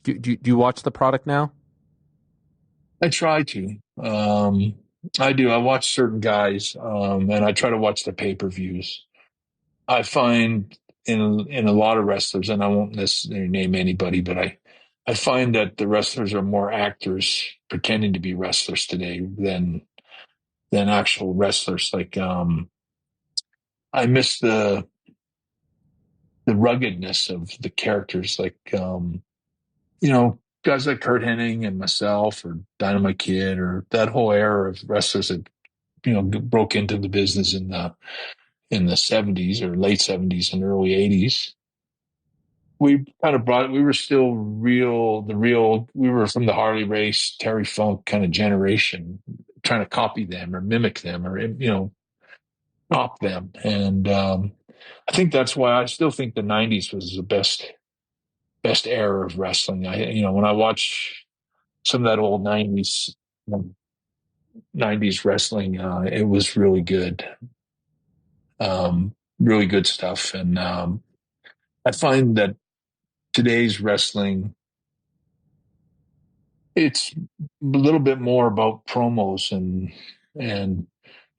Do you watch the product now? I try to. I do. I watch certain guys, and I try to watch the pay-per-views. I find in a lot of wrestlers, and I won't necessarily name anybody, but I find that the wrestlers are more actors pretending to be wrestlers today than actual wrestlers. Like I miss the ruggedness of the characters, like guys like Kurt Hennig and myself, or Dynamite Kid, or that whole era of wrestlers that broke into the business in the 70s or late 70s and early 80s. We were still we were from the Harley Race, Terry Funk kind of generation, trying to copy them or mimic them or, top them. And I think that's why I still think the 90s was the best era of wrestling. When I watch some of that old 90s wrestling, it was really good. Really good stuff. And I find that today's wrestling, it's a little bit more about promos and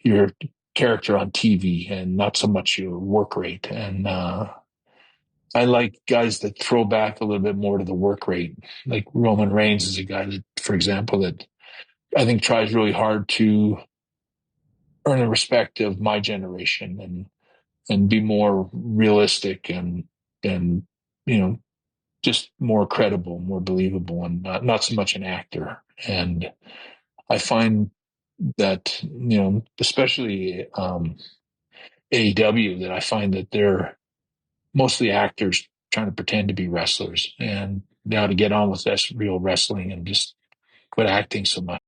your character on TV and not so much your work rate. And I like guys that throw back a little bit more to the work rate. Like Roman Reigns is a guy that, for example, that I think tries really hard to earn the respect of my generation and be more realistic and you know just more credible, more believable, and not so much an actor. And I find that especially AEW, that I find that they're mostly actors trying to pretend to be wrestlers, and now to get on with this real wrestling and just quit acting so much.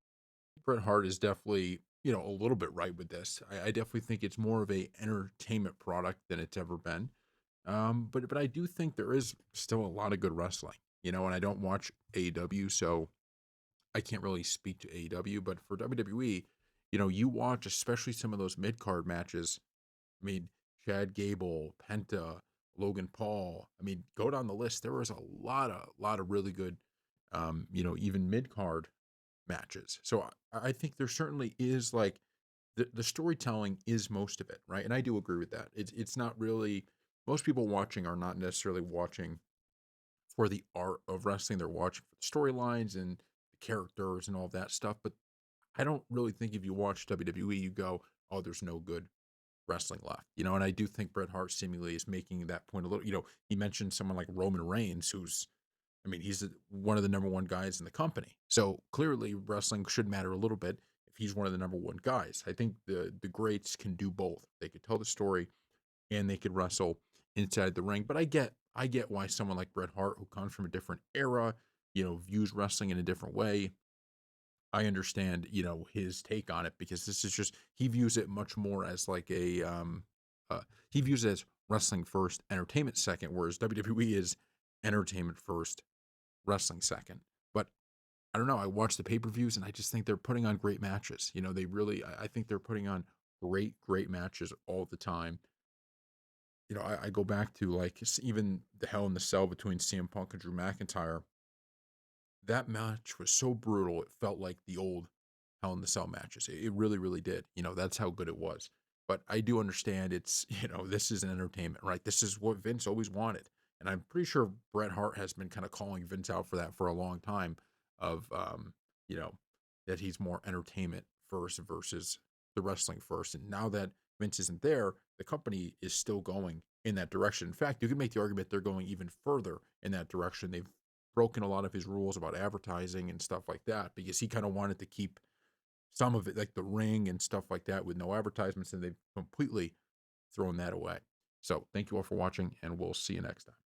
Bret Hart is definitely, a little bit right with this. I definitely think it's more of a entertainment product than it's ever been. But I do think there is still a lot of good wrestling, and I don't watch AEW, so I can't really speak to AEW. But for WWE, you watch especially some of those mid card matches. I mean, Chad Gable, Penta, Logan Paul. I mean, go down the list. There was a lot of really good, even mid card matches. So I think there certainly is like the storytelling is most of it, right? And I do agree with that. It's not really most people watching are not necessarily watching for the art of wrestling. They're watching for the storylines and the characters and all of that stuff. But I don't really think if you watch WWE, you go, oh, there's no good wrestling left, and I do think Bret Hart seemingly is making that point a little, he mentioned someone like Roman Reigns, who's I mean, he's one of the number one guys in the company. So clearly, wrestling should matter a little bit if he's one of the number one guys. I think the greats can do both. They could tell the story and they could wrestle inside the ring. But I get why someone like Bret Hart, who comes from a different era, views wrestling in a different way. I understand, his take on it because this is just he views it much more as like he views it as wrestling first, entertainment second, whereas WWE is entertainment first, wrestling second. But I don't know. I watch the pay per views and I just think they're putting on great matches. They really, I think they're putting on great matches all the time. I go back to like even the Hell in the Cell between CM Punk and Drew McIntyre. That match was so brutal. It felt like the old Hell in the Cell matches. It really, really did. That's how good it was. But I do understand it's, this is an entertainment, right? This is what Vince always wanted. And I'm pretty sure Bret Hart has been kind of calling Vince out for that for a long time of, you know, that he's more entertainment first versus the wrestling first. And now that Vince isn't there, the company is still going in that direction. In fact, you can make the argument they're going even further in that direction. They've broken a lot of his rules about advertising and stuff like that because he kind of wanted to keep some of it, like the ring and stuff like that, with no advertisements, and they've completely thrown that away. So, thank you all for watching, and we'll see you next time.